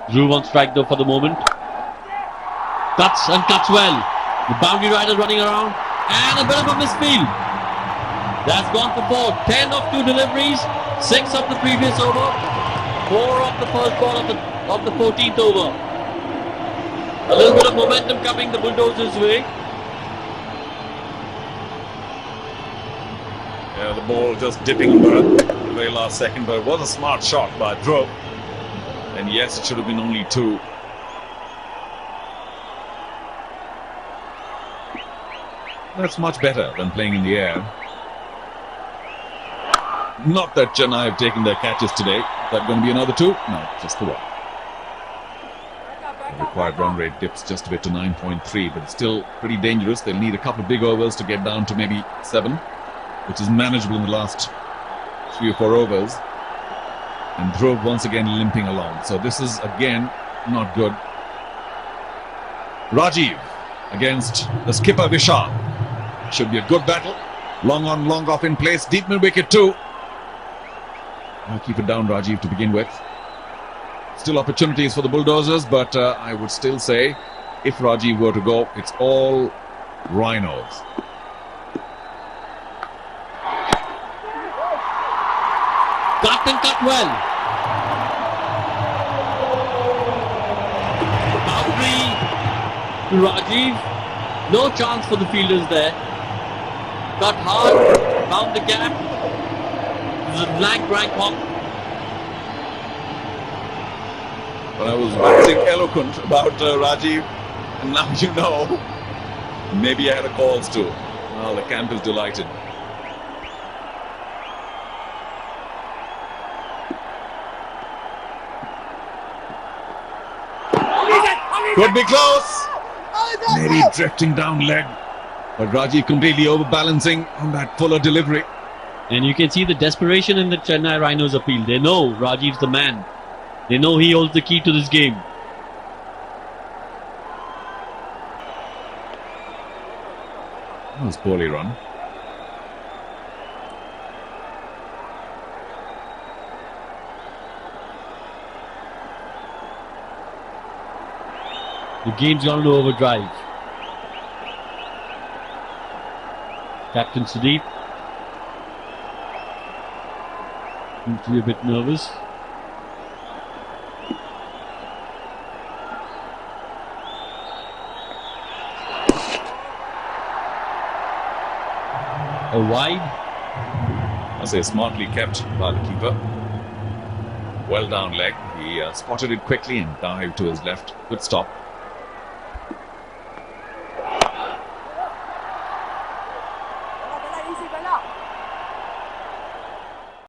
Dhruv on strike though for the moment. Cuts and cuts well. The boundary rider running around and a bit of a misfield. That's gone for 4. 10 of 2 deliveries, 6 of the previous over, 4 of the first ball of the 14th over. A little bit of momentum coming the Bulldozers' way. Yeah, the ball just dipping in the very last second, but it was a smart shot by Dhruv. And yes, it should have been only 2. That's much better than playing in the air. Not that Chennai have taken their catches today. Is that going to be another 2? No, just the 1. The required run rate dips just a bit to 9.3, but it's still pretty dangerous. They'll need a couple of big overs to get down to maybe 7, which is manageable in the last 3 or 4 overs. And Dhruv once again limping along. So this is again not good. Rajeev against the skipper Vishal. Should be a good battle. Long on, long off in place. Deep mid wicket too. I'll keep it down, Rajeev, to begin with. Still opportunities for the Bulldozers, but I would still say if Rajeev were to go, it's all Rhinos. Cut and cut well. Boundary to Rajeev. No chance for the fielders there. Cut hard, found the gap. This is a blank hop. But I was waxing eloquent about Rajeev, and now you know. Maybe I had a cause too. Well, the camp is delighted. Could be close. Maybe drifting down leg. But Rajeev completely overbalancing on that fuller delivery. And you can see the desperation in the Chennai Rhinos appeal. They know Rajiv's the man. They know he holds the key to this game. That was poorly run. The game's gone to overdrive. Captain Sudeep seems to be a bit nervous. A wide. I say smartly kept by the keeper. Well down leg. He spotted it quickly and dived to his left. Good stop.